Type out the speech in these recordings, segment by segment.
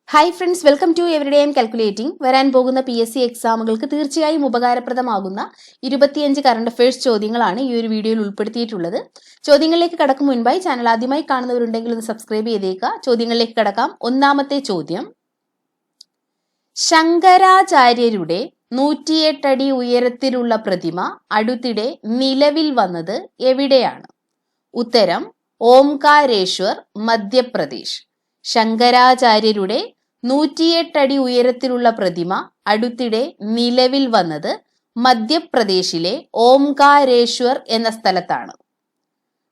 Hi friends, welcome to everyday aim calculating. വരാൻ പോകുന്ന PSC എക്സാമുകൾക്ക് തീർച്ചയായും ഉപകാരപ്രദമാകുന്ന 25 കറണ്ട് അഫയേഴ്സ് ചോദ്യങ്ങളാണ് ഈ ഒരു വീഡിയോയിൽ ഉൾപ്പെടുത്തിയിട്ടുള്ളത്. ചോദ്യങ്ങളിലേക്ക് കടക്കും മുൻപായി ചാനൽ ആദ്യമായി കാണുന്നവരുണ്ടെങ്കിൽ ഒന്ന് സബ്സ്ക്രൈബ് ചെയ്തേക്കുക. ചോദ്യങ്ങളിലേക്ക് കടക്കാം. ഒന്നാമത്തെ ചോദ്യം, ശങ്കരാചാര്യരുടെ 108 അടി ഉയരത്തിലുള്ള പ്രതിമ അടുത്തിടെ നിലവിൽ വന്നത് എവിടെയാണ്? ഉത്തരം ഓംകാരേശ്വർ, മധ്യപ്രദേശ്. ശങ്കരാചാര്യരുടെ 108 അടി ഉയരത്തിലുള്ള പ്രതിമ അടുത്തിടെ നിലവിൽ വന്നത് മധ്യപ്രദേശിലെ ഓംകാരേശ്വർ എന്ന സ്ഥലത്താണ്.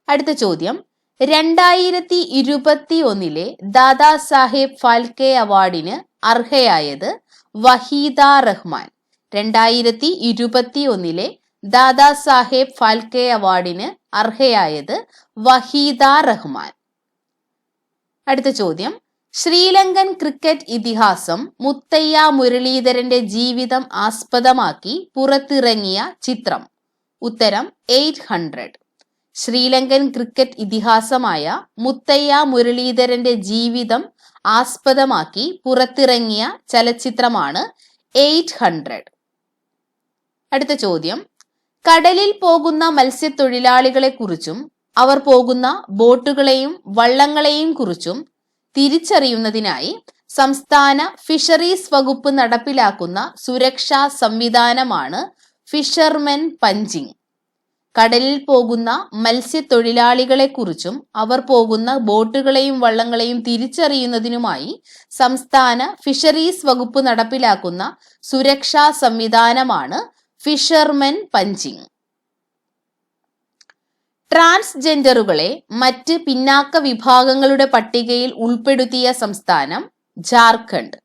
അടുത്ത ചോദ്യം, 2021 ദാദാ സാഹേബ് ഫാൽക്കെ അവാർഡിന് അർഹയായത് വഹീദ റഹ്മാൻ. 2021 ദാദാ സാഹേബ് ഫാൽക്കെ അവാർഡിന് അർഹയായത് വഹീദ റഹ്മാൻ. അടുത്ത ചോദ്യം, ശ്രീലങ്കൻ ക്രിക്കറ്റ് ഇതിഹാസം മുത്തയ്യ മുരളീധരന്റെ ജീവിതം ആസ്പദമാക്കി പുറത്തിറങ്ങിയ ചിത്രം? ഉത്തരം 800. ശ്രീലങ്കൻ ക്രിക്കറ്റ് ഇതിഹാസമായ മുത്തയ്യ മുരളീധരന്റെ ജീവിതം ആസ്പദമാക്കി പുറത്തിറങ്ങിയ ചലച്ചിത്രമാണ് 800. അടുത്ത ചോദ്യം, കടലിൽ പോകുന്ന മത്സ്യത്തൊഴിലാളികളെ കുറിച്ചും അവർ പോകുന്ന ബോട്ടുകളെയും വള്ളങ്ങളെയും കുറിച്ചും തിരിച്ചറിയുന്നതിനായി സംസ്ഥാന ഫിഷറീസ് വകുപ്പ് നടപ്പിലാക്കുന്ന സുരക്ഷാ സംവിധാനമാണ് ഫിഷർമെൻ പഞ്ചിങ്. കടലിൽ പോകുന്ന മത്സ്യത്തൊഴിലാളികളെ കുറിച്ചും അവർ പോകുന്ന ബോട്ടുകളെയും വള്ളങ്ങളെയും തിരിച്ചറിയുന്നതിനുമായി സംസ്ഥാന ഫിഷറീസ് വകുപ്പ് നടപ്പിലാക്കുന്ന സുരക്ഷാ സംവിധാനമാണ് ഫിഷർമെൻ പഞ്ചിങ്. ട്രാൻസ്ജെൻഡറുകളെ മറ്റ് പിന്നാക്ക വിഭാഗങ്ങളുടെ പട്ടികയിൽ ഉൾപ്പെടുത്തിയ സംസ്ഥാനം ജാർഖണ്ഡ്.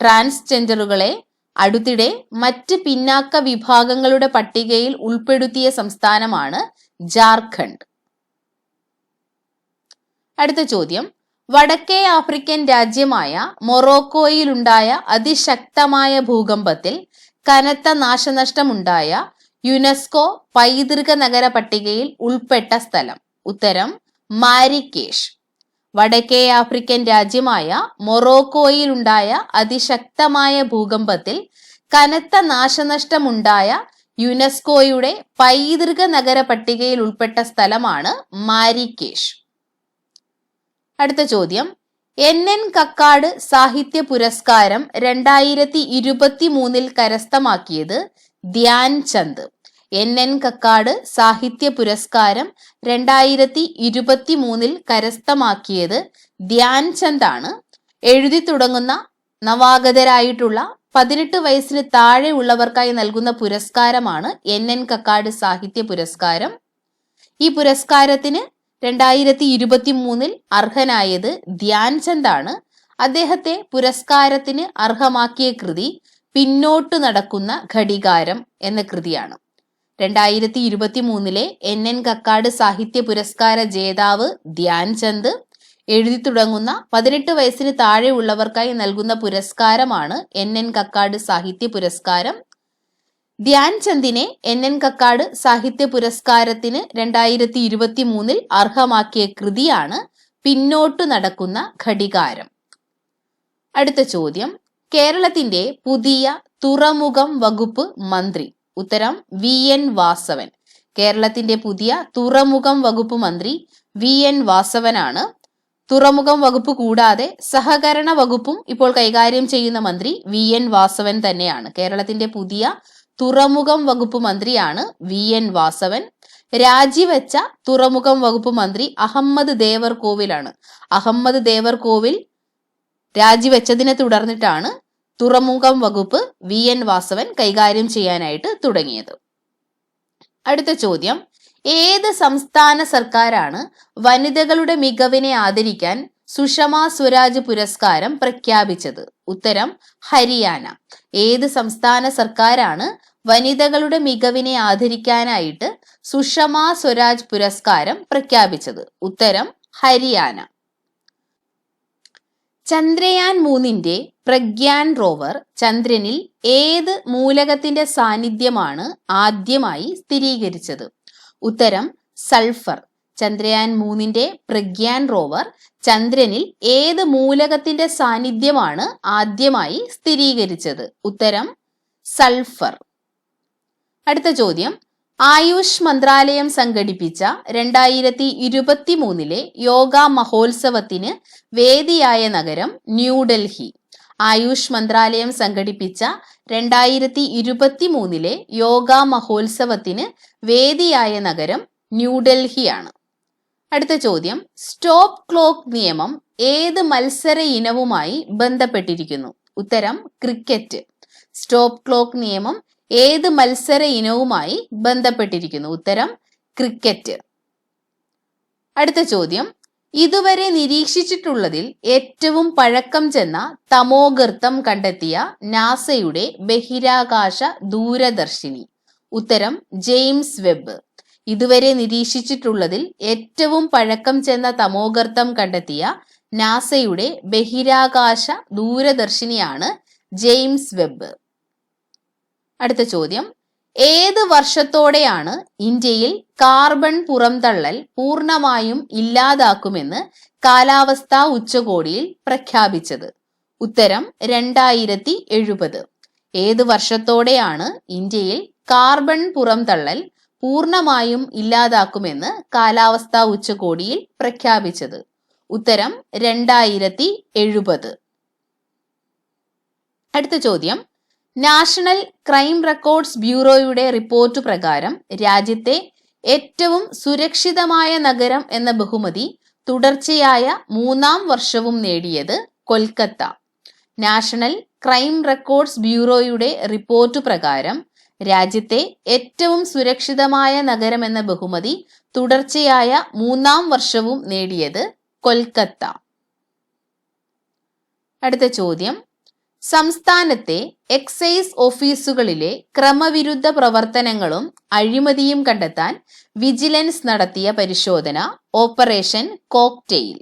ട്രാൻസ്ജെൻഡറുകളെ അടുത്തിടെ മറ്റ് പിന്നാക്ക വിഭാഗങ്ങളുടെ പട്ടികയിൽ ഉൾപ്പെടുത്തിയ സംസ്ഥാനമാണ് ജാർഖണ്ഡ്. അടുത്ത ചോദ്യം, വടക്കേ ആഫ്രിക്കൻ രാജ്യമായ മൊറോക്കോയിലുണ്ടായ അതിശക്തമായ ഭൂകമ്പത്തിൽ കനത്ത നാശനഷ്ടമുണ്ടായ യുനെസ്കോ പൈതൃക നഗര പട്ടികയിൽ ഉൾപ്പെട്ട സ്ഥലം? ഉത്തരം മാരിക്കേഷ്. വടക്കേ ആഫ്രിക്കൻ രാജ്യമായ മൊറോക്കോയിലുണ്ടായ അതിശക്തമായ ഭൂകമ്പത്തിൽ കനത്ത നാശനഷ്ടമുണ്ടായ യുനെസ്കോയുടെ പൈതൃക നഗര പട്ടികയിൽ ഉൾപ്പെട്ട സ്ഥലമാണ് മാരിക്കേഷ്. അടുത്ത ചോദ്യം, NN കക്കാട് സാഹിത്യ പുരസ്കാരം 2023 കരസ്ഥമാക്കിയത് ധ്യാൻ ചന്ദ്. NN കക്കാട് സാഹിത്യ പുരസ്കാരം 2023 കരസ്ഥമാക്കിയത് ധ്യാൻ ചന്ദ് ആണ്. എഴുതി തുടങ്ങുന്ന നവാഗതരായിട്ടുള്ള 18 വയസ്സിന് താഴെ ഉള്ളവർക്കായി നൽകുന്ന പുരസ്കാരമാണ് NN കക്കാട് സാഹിത്യ പുരസ്കാരം. ഈ പുരസ്കാരത്തിന് 2023 അർഹനായത് ധ്യാൻ ചന്ദ് ആണ്. അദ്ദേഹത്തെ പുരസ്കാരത്തിന് അർഹമാക്കിയ കൃതി പിന്നോട്ടു നടക്കുന്ന ഘടികാരം എന്ന കൃതിയാണ്. 2023 NN കക്കാട് സാഹിത്യ പുരസ്കാര ജേതാവ് ധ്യാൻ ചന്ദ്. എഴുതി തുടങ്ങുന്ന 18 വയസ്സിന് താഴെ ഉള്ളവർക്കായി നൽകുന്ന പുരസ്കാരമാണ് NN കക്കാട് സാഹിത്യ പുരസ്കാരം. ധ്യാൻ ചന്ദിനെ NN കക്കാട് സാഹിത്യ പുരസ്കാരത്തിന് 2023 അർഹമാക്കിയ കൃതിയാണ് പിന്നോട്ടു നടക്കുന്ന ഘടികാരം. അടുത്ത ചോദ്യം, കേരളത്തിന്റെ പുതിയ തുറമുഖം വകുപ്പ് മന്ത്രി? ഉത്തരം VN വാസവൻ. കേരളത്തിന്റെ പുതിയ തുറമുഖം വകുപ്പ് മന്ത്രി VN വാസവനാണ്. തുറമുഖം വകുപ്പ് കൂടാതെ സഹകരണ വകുപ്പും ഇപ്പോൾ കൈകാര്യം ചെയ്യുന്ന മന്ത്രി VN വാസവൻ തന്നെയാണ്. കേരളത്തിന്റെ പുതിയ തുറമുഖം വകുപ്പ് മന്ത്രിയാണ് VN വാസവൻ. രാജിവെച്ച തുറമുഖം വകുപ്പ് മന്ത്രി അഹമ്മദ് ദേവർകോവിലാണ്. അഹമ്മദ് ദേവർകോവിൽ രാജിവെച്ചതിനെ തുടർന്നിട്ടാണ് തുറമുഖം വകുപ്പ് VN വാസവൻ കൈകാര്യം ചെയ്യാനായിട്ട് തുടങ്ങിയത്. അടുത്ത ചോദ്യം, ഏത് സംസ്ഥാന സർക്കാരാണ് വനിതകളുടെ മികവിനെ ആദരിക്കാൻ സുഷമ സ്വരാജ് പുരസ്കാരം പ്രഖ്യാപിച്ചത്? ഉത്തരം ഹരിയാന. ഏത് സംസ്ഥാന സർക്കാരാണ് വനിതകളുടെ മികവിനെ ആദരിക്കാനായിട്ട് സുഷമ സ്വരാജ് പുരസ്കാരം പ്രഖ്യാപിച്ചത്? ഉത്തരം ഹരിയാന. ചന്ദ്രയാൻ 3 പ്രഗ്യാൻ റോവർ ചന്ദ്രനിൽ ഏത് മൂലകത്തിന്റെ സാന്നിധ്യമാണ് ആദ്യമായി സ്ഥിരീകരിച്ചത്? ഉത്തരം സൾഫർ. ചന്ദ്രയാൻ 3ന്റെ പ്രഗ്യാൻ റോവർ ചന്ദ്രനിൽ ഏത് മൂലകത്തിന്റെ സാന്നിധ്യമാണ് ആദ്യമായി സ്ഥിരീകരിച്ചത്? ഉത്തരം സൾഫർ. അടുത്ത ചോദ്യം, ആയുഷ് മന്ത്രാലയം സംഘടിപ്പിച്ച 2023 യോഗ മഹോത്സവത്തിന് വേദിയായ നഗരം ന്യൂഡൽഹി. ആയുഷ് മന്ത്രാലയം സംഘടിപ്പിച്ച 2023 യോഗ മഹോത്സവത്തിന് വേദിയായ നഗരം ന്യൂഡൽഹിയാണ്. അടുത്ത ചോദ്യം, സ്റ്റോപ്പ് ക്ലോക്ക് നിയമം ഏത് മത്സര ഇനവുമായി ബന്ധപ്പെട്ടിരിക്കുന്നു? ഉത്തരം ക്രിക്കറ്റ്. സ്റ്റോപ്പ് ക്ലോക്ക് നിയമം ഏത് മത്സര ഇനവുമായി ബന്ധപ്പെട്ടിരിക്കുന്നു? ഉത്തരം ക്രിക്കറ്റ്. അടുത്ത ചോദ്യം, ഇതുവരെ നിരീക്ഷിച്ചിട്ടുള്ളതിൽ ഏറ്റവും പഴക്കം ചെന്ന തമോഗർത്തം കണ്ടെത്തിയ നാസയുടെ ബഹിരാകാശ ദൂരദർശിനി? ഉത്തരം ജെയിംസ് വെബ്. ഇതുവരെ നിരീക്ഷിച്ചിട്ടുള്ളതിൽ ഏറ്റവും പഴക്കം ചെന്ന തമോഗർത്തം കണ്ടെത്തിയ നാസയുടെ ബഹിരാകാശ ദൂരദർശിനിയാണ് ജെയിംസ് വെബ്. അടുത്ത ചോദ്യം, ഏത് വർഷത്തോടെയാണ് ഇന്ത്യയിൽ കാർബൺ പുറംതള്ളൽ പൂർണ്ണമായും ഇല്ലാതാക്കുമെന്ന് കാലാവസ്ഥാ ഉച്ചകോടിയിൽ പ്രഖ്യാപിച്ചത്? ഉത്തരം 2070. ഏത് വർഷത്തോടെയാണ് ഇന്ത്യയിൽ കാർബൺ പുറംതള്ളൽ പൂർണ്ണമായും ഇല്ലാതാക്കുമെന്ന് കാലാവസ്ഥാ ഉച്ചകോടിയിൽ പ്രഖ്യാപിച്ചത്? ഉത്തരം 2070. അടുത്ത ചോദ്യം, നാഷണൽ ക്രൈം റെക്കോർഡ്സ് ബ്യൂറോയുടെ റിപ്പോർട്ട് പ്രകാരം രാജ്യത്തെ ഏറ്റവും സുരക്ഷിതമായ നഗരം എന്ന ബഹുമതി തുടർച്ചയായ 3-ാം വർഷവും നേടിയത് കൊൽക്കത്ത. നാഷണൽ ക്രൈം റെക്കോർഡ്സ് ബ്യൂറോയുടെ റിപ്പോർട്ട് പ്രകാരം രാജ്യത്തെ ഏറ്റവും സുരക്ഷിതമായ നഗരം എന്ന ബഹുമതി തുടർച്ചയായ 3-ാം വർഷവും നേടിയത് കൊൽക്കത്ത. അടുത്ത ചോദ്യം, സംസ്ഥാനത്തെ എക്സൈസ് ഓഫീസുകളിലെ ക്രമവിരുദ്ധ പ്രവർത്തനങ്ങളും അഴിമതിയും കണ്ടെത്താൻ വിജിലൻസ് നടത്തിയ പരിശോധന ഓപ്പറേഷൻ കോക്ടെയിൽ.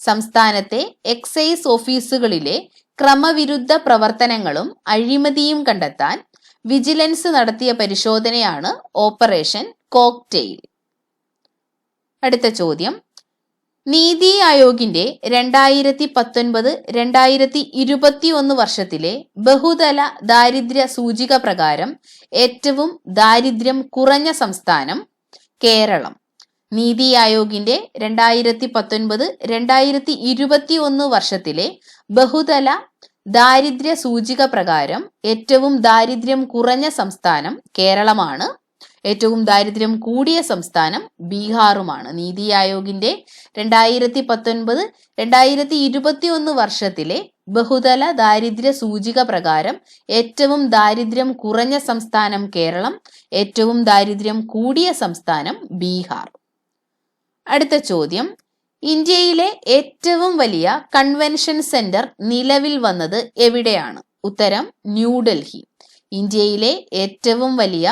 സംസ്ഥാനത്തെ എക്സൈസ് ഓഫീസുകളിലെ ക്രമവിരുദ്ധ പ്രവർത്തനങ്ങളും അഴിമതിയും കണ്ടെത്താൻ വിജിലൻസ് നടത്തിയ പരിശോധനയാണ് ഓപ്പറേഷൻ കോക്ടെയിൽ. അടുത്ത ചോദ്യം, നീതി ആയോഗിന്റെ 2019-2021 വർഷത്തിലെ ബഹുതല ദാരിദ്ര്യ സൂചിക പ്രകാരം ഏറ്റവും ദാരിദ്ര്യം കുറഞ്ഞ സംസ്ഥാനം കേരളം. നീതി ആയോഗിന്റെ 2019-2021 വർഷത്തിലെ ബഹുതല ദാരിദ്ര്യ സൂചിക പ്രകാരം ഏറ്റവും ദാരിദ്ര്യം കുറഞ്ഞ സംസ്ഥാനം കേരളമാണ്. ഏറ്റവും ദാരിദ്ര്യം കൂടിയ സംസ്ഥാനം ബീഹാറുമാണ്. നീതി ആയോഗിന്റെ 2019-2021 വർഷത്തിലെ ബഹുതല ദാരിദ്ര്യ സൂചിക പ്രകാരം ഏറ്റവും ദാരിദ്ര്യം കുറഞ്ഞ സംസ്ഥാനം കേരളം, ഏറ്റവും ദാരിദ്ര്യം കൂടിയ സംസ്ഥാനം ബീഹാർ. അടുത്ത ചോദ്യം, ഇന്ത്യയിലെ ഏറ്റവും വലിയ കൺവെൻഷൻ സെന്റർ നിലവിൽ വന്നത് എവിടെയാണ്? ഉത്തരം ന്യൂഡൽഹി. ഇന്ത്യയിലെ ഏറ്റവും വലിയ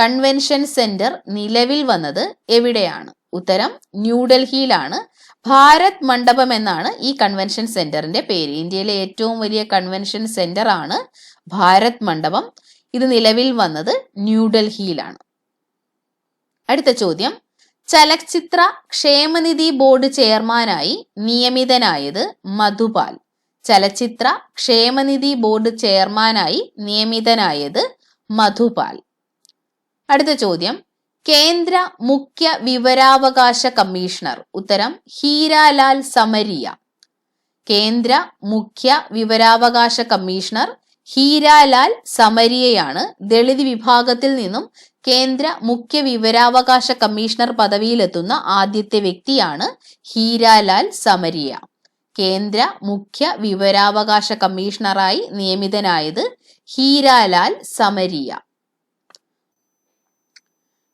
കൺവെൻഷൻ സെന്റർ നിലവിൽ വന്നത് എവിടെയാണ്? ഉത്തരം ന്യൂഡൽഹിയിലാണ്. ഭാരത് മണ്ഡപം എന്നാണ് ഈ കൺവെൻഷൻ സെന്ററിന്റെ പേര്. ഇന്ത്യയിലെ ഏറ്റവും വലിയ കൺവെൻഷൻ സെന്റർ ആണ് ഭാരത് മണ്ഡപം. ഇത് നിലവിൽ വന്നത് ന്യൂഡൽഹിയിലാണ്. അടുത്ത ചോദ്യം, ചലച്ചിത്ര ക്ഷേമനിധി ബോർഡ് ചെയർമാനായി നിയമിതനായത് മധുപാൽ. ചലച്ചിത്ര ക്ഷേമനിധി ബോർഡ് ചെയർമാനായി നിയമിതനായത് മധുപാൽ. അടുത്ത ചോദ്യം, കേന്ദ്ര മുഖ്യ വിവരാവകാശ കമ്മീഷണർ? ഉത്തരം ഹീരാലാൽ സമരിയ. കേന്ദ്ര മുഖ്യ വിവരാവകാശ കമ്മീഷണർ ഹീരാലാൽ സമരിയയാണ്. ദളിത് വിഭാഗത്തിൽ നിന്നും കേന്ദ്ര മുഖ്യ വിവരാവകാശ കമ്മീഷണർ പദവിയിലെത്തുന്ന ആദ്യത്തെ വ്യക്തിയാണ് ഹീരാലാൽ സമരിയ. കേന്ദ്ര മുഖ്യ വിവരാവകാശ കമ്മീഷണറായി നിയമിതനായത് Hiralal Samariya.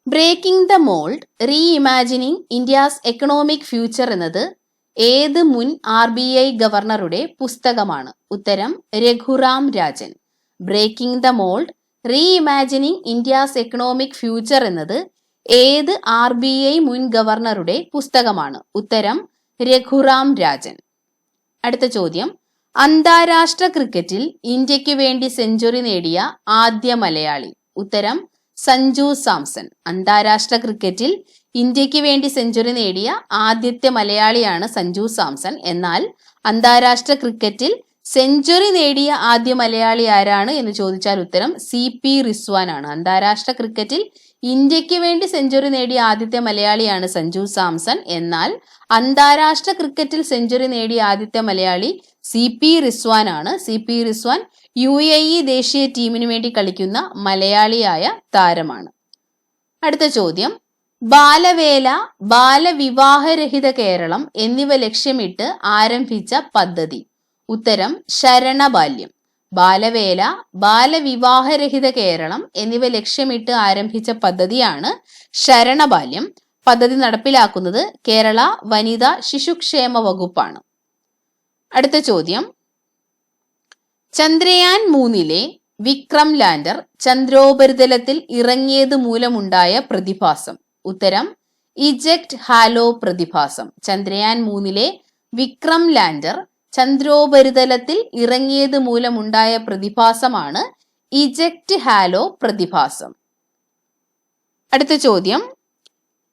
Breaking the mould reimagining India's economic future എന്നത് ഏത് മുൻ RBI ഗവർണറുടെ പുസ്തകമാണ്? ഉത്തരം Raghuram Rajan. Breaking the mould reimagining India's economic future എന്നത് ഏത് RBI മുൻ ഗവർണറുടെ പുസ്തകമാണ്? ഉത്തരം രഘുറാം രാജൻ. അടുത്ത ചോദ്യം, അന്താരാഷ്ട്ര ക്രിക്കറ്റിൽ ഇന്ത്യക്ക് വേണ്ടി സെഞ്ചുറി നേടിയ ആദ്യ മലയാളി? ഉത്തരം സഞ്ജു സാംസൺ. അന്താരാഷ്ട്ര ക്രിക്കറ്റിൽ ഇന്ത്യക്ക് വേണ്ടി സെഞ്ചുറി നേടിയ ആദ്യത്തെ മലയാളിയാണ് സഞ്ജു സാംസൺ. എന്നാൽ അന്താരാഷ്ട്ര ക്രിക്കറ്റിൽ സെഞ്ചുറി നേടിയ ആദ്യ മലയാളി ആരാണ് എന്ന് ചോദിച്ചാൽ ഉത്തരം CP റിസ്വാൻ ആണ്. അന്താരാഷ്ട്ര ക്രിക്കറ്റിൽ ഇന്ത്യക്ക് വേണ്ടി സെഞ്ചുറി നേടിയ ആദ്യത്തെ മലയാളിയാണ് സഞ്ജു സാംസൺ. എന്നാൽ അന്താരാഷ്ട്ര ക്രിക്കറ്റിൽ സെഞ്ചുറി നേടിയ ആദ്യത്തെ മലയാളി CP റിസ്വാൻ ആണ്. CP റിസ്വാൻ UAE ദേശീയ ടീമിനു വേണ്ടി കളിക്കുന്ന മലയാളിയായ താരമാണ്. അടുത്ത ചോദ്യം, ബാലവേല, ബാലവിവാഹരഹിത കേരളം എന്നിവ ലക്ഷ്യമിട്ട് ആരംഭിച്ച പദ്ധതി. ഉത്തരം ശരണബാല്യം. ബാലവേല, ബാലവിവാഹരഹിത കേരളം എന്നിവ ലക്ഷ്യമിട്ട് ആരംഭിച്ച പദ്ധതിയാണ് ശരണബാല്യം. പദ്ധതി നടപ്പിലാക്കുന്നത് കേരള വനിതാ ശിശുക്ഷേമ വകുപ്പാണ്. അടുത്ത ചോദ്യം, ചന്ദ്രയാൻ 3 വിക്രം ലാൻഡർ ചന്ദ്രോപരിതലത്തിൽ ഇറങ്ങിയത് മൂലമുണ്ടായ പ്രതിഭാസം. ഉത്തരം ഇജക്ട് ഹാലോ പ്രതിഭാസം. ചന്ദ്രയാൻ 3 വിക്രം ലാൻഡർ ചന്ദ്രോപരിതലത്തിൽ ഇറങ്ങിയത് മൂലമുണ്ടായ പ്രതിഭാസമാണ് ഇജക്ട് ഹാലോ പ്രതിഭാസം. അടുത്ത ചോദ്യം,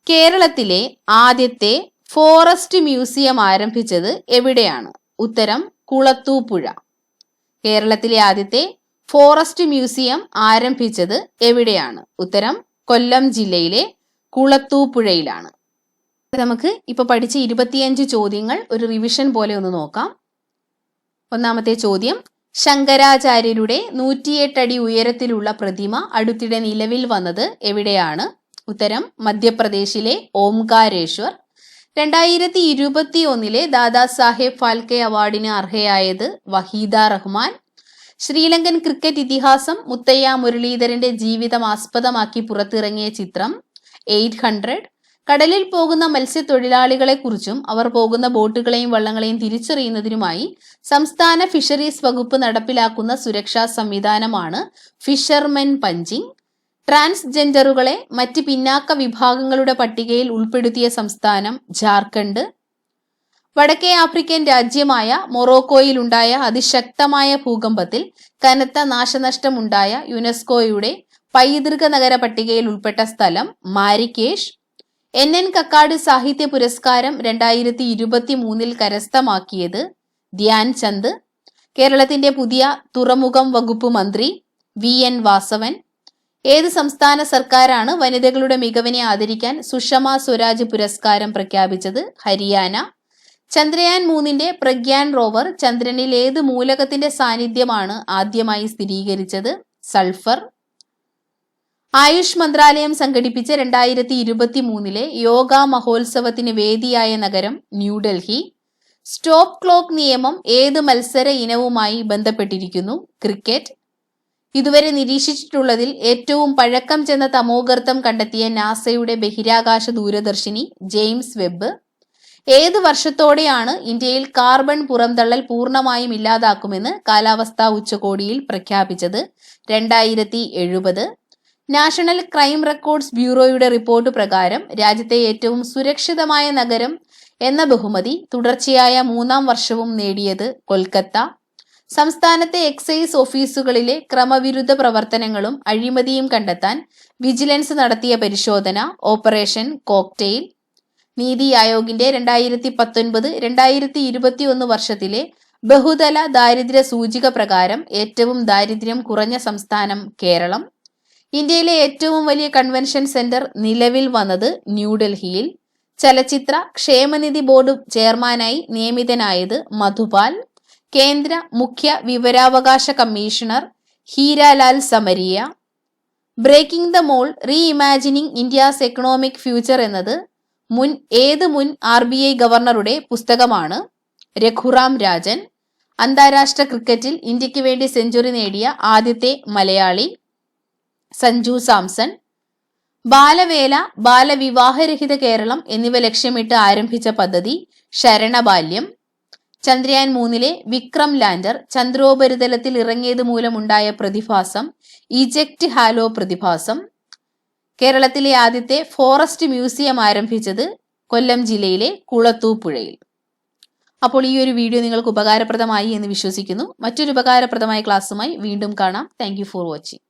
കേരളത്തിലെ ആദ്യത്തെ ഫോറസ്റ്റ് മ്യൂസിയം ആരംഭിച്ചത് എവിടെയാണ്? ഉത്തരം കുളത്തൂപ്പുഴ. കേരളത്തിലെ ആദ്യത്തെ ഫോറസ്റ്റ് മ്യൂസിയം ആരംഭിച്ചത് എവിടെയാണ്? ഉത്തരം കൊല്ലം ജില്ലയിലെ കുളത്തൂപ്പുഴയിലാണ്. നമുക്ക് ഇപ്പൊ പഠിച്ച 25 ചോദ്യങ്ങൾ ഒരു റിവിഷൻ പോലെ ഒന്ന് നോക്കാം. ഒന്നാമത്തെ ചോദ്യം, ശങ്കരാചാര്യരുടെ 108 അടി ഉയരത്തിലുള്ള പ്രതിമ അടുത്തിടെ നിലവിൽ വന്നത് എവിടെയാണ്? ഉത്തരം മധ്യപ്രദേശിലെ ഓംകാരേശ്വർ. 2021 ദാദാ സാഹേബ് ഫാൽക്കെ അവാർഡിന് അർഹയായത് വഹീദ റഹ്മാൻ. ശ്രീലങ്കൻ ക്രിക്കറ്റ് ഇതിഹാസം മുത്തയ്യ മുരളീധരന്റെ ജീവിതം ആസ്പദമാക്കി പുറത്തിറങ്ങിയ ചിത്രം 800. കടലിൽ പോകുന്ന മത്സ്യത്തൊഴിലാളികളെ കുറിച്ചും അവർ പോകുന്ന ബോട്ടുകളെയും വള്ളങ്ങളെയും തിരിച്ചറിയുന്നതിനുമായി സംസ്ഥാന ഫിഷറീസ് വകുപ്പ് നടപ്പിലാക്കുന്ന സുരക്ഷാ സംവിധാനമാണ് ഫിഷർമെൻ പഞ്ചിങ്. ട്രാൻസ്ജെൻഡറുകളെ മറ്റ് പിന്നാക്ക വിഭാഗങ്ങളുടെ പട്ടികയിൽ ഉൾപ്പെടുത്തിയ സംസ്ഥാനം ജാർഖണ്ഡ്. വടക്കേ ആഫ്രിക്കൻ രാജ്യമായ മൊറോക്കോയിലുണ്ടായ അതിശക്തമായ ഭൂകമ്പത്തിൽ കനത്ത നാശനഷ്ടമുണ്ടായ യുനെസ്കോയുടെ പൈതൃക നഗര പട്ടികയിൽ ഉൾപ്പെട്ട സ്ഥലം മാരിക്കേഷ്. NN കക്കാട് സാഹിത്യ പുരസ്കാരം 2023 കരസ്ഥമാക്കിയത് ധ്യാൻ ചന്ദ്. കേരളത്തിന്റെ പുതിയ തുറമുഖം വകുപ്പ് മന്ത്രി VN വാസവൻ. ഏത് സംസ്ഥാന സർക്കാരാണ് വനിതകളുടെ മികവിനെ ആദരിക്കാൻ സുഷമ സ്വരാജ് പുരസ്കാരം പ്രഖ്യാപിച്ചത്? ഹരിയാന. ചന്ദ്രയാൻ 3 പ്രഗ്യാൻ റോവർ ചന്ദ്രനിൽ ഏത് മൂലകത്തിന്റെ സാന്നിധ്യമാണ് ആദ്യമായി സ്ഥിരീകരിച്ചത്? സൾഫർ. ആയുഷ് മന്ത്രാലയം സംഘടിപ്പിച്ച 2023 യോഗ മഹോത്സവത്തിന് വേദിയായ നഗരം ന്യൂഡൽഹി. സ്റ്റോപ്പ് ക്ലോക്ക് നിയമം ഏത് മത്സര ഇനവുമായി ബന്ധപ്പെട്ടിരിക്കുന്നു? ക്രിക്കറ്റ്. ഇതുവരെ നിരീക്ഷിച്ചിട്ടുള്ളതിൽ ഏറ്റവും പഴക്കം ചെന്ന തമോഗർത്തം കണ്ടെത്തിയ നാസയുടെ ബഹിരാകാശ ദൂരദർശിനി ജെയിംസ് വെബ്. ഏത് വർഷത്തോടെയാണ് ഇന്ത്യയിൽ കാർബൺ പുറംതള്ളൽ പൂർണ്ണമായും ഇല്ലാതാക്കുമെന്ന് കാലാവസ്ഥാ ഉച്ചകോടിയിൽ പ്രഖ്യാപിച്ചത്? 2070. നാഷണൽ ക്രൈം റെക്കോർഡ്സ് ബ്യൂറോയുടെ റിപ്പോർട്ട് പ്രകാരം രാജ്യത്തെ ഏറ്റവും സുരക്ഷിതമായ നഗരം എന്ന ബഹുമതി തുടർച്ചയായ 3ാം വർഷവും നേടിയത് കൊൽക്കത്ത. സംസ്ഥാനത്തെ എക്സൈസ് ഓഫീസുകളിലെ ക്രമവിരുദ്ധ പ്രവർത്തനങ്ങളും അഴിമതിയും കണ്ടെത്താൻ വിജിലൻസ് നടത്തിയ പരിശോധന ഓപ്പറേഷൻ കോക്ടെയിൽ. നീതി ആയോഗിന്റെ 2019-2021 വർഷത്തിലെ ബഹുതല ദാരിദ്ര്യ സൂചിക പ്രകാരം ഏറ്റവും ദാരിദ്ര്യം കുറഞ്ഞ സംസ്ഥാനം കേരളം. ഇന്ത്യയിലെ ഏറ്റവും വലിയ കൺവെൻഷൻ സെന്റർ നിലവിൽ വന്നത് ന്യൂഡൽഹിയിൽ. ചലച്ചിത്ര ക്ഷേമനിധി ബോർഡ് ചെയർമാനായി നിയമിതനായത് മധുപാൽ. കേന്ദ്ര മുഖ്യ വിവരാവകാശ commissioner Heeralal Samariya. Breaking the mould reimagining India's economic future എന്നത് ഏത് മുൻ RBI ഗവർണറുടെ പുസ്തകമാണ്? രഘുറാം രാജൻ. അന്താരാഷ്ട്ര ക്രിക്കറ്റിൽ ഇന്ത്യക്ക് വേണ്ടി സെഞ്ചുറി നേടിയ ആദ്യത്തെ മലയാളി സഞ്ജു സാംസൺ. ബാലവേല, ബാലവിവാഹരഹിത കേരളം എന്നിവ ലക്ഷ്യമിട്ട് ആരംഭിച്ച പദ്ധതി ശരണബാല്യം. ചന്ദ്രയാൻ 3 വിക്രം ലാൻഡർ ചന്ദ്രോപരിതലത്തിൽ ഇറങ്ങിയത് മൂലമുണ്ടായ പ്രതിഭാസം ഇജക്ട് ഹാലോ പ്രതിഭാസം. കേരളത്തിലെ ആദ്യത്തെ ഫോറസ്റ്റ് മ്യൂസിയം ആരംഭിച്ചത് കൊല്ലം ജില്ലയിലെ കുളത്തൂപ്പുഴയിൽ. അപ്പോൾ ഈ ഒരു വീഡിയോ നിങ്ങൾക്ക് ഉപകാരപ്രദമായി എന്ന് വിശ്വസിക്കുന്നു. മറ്റൊരു ഉപകാരപ്രദമായ ക്ലാസ്സുമായി വീണ്ടും കാണാം. Thank you for watching.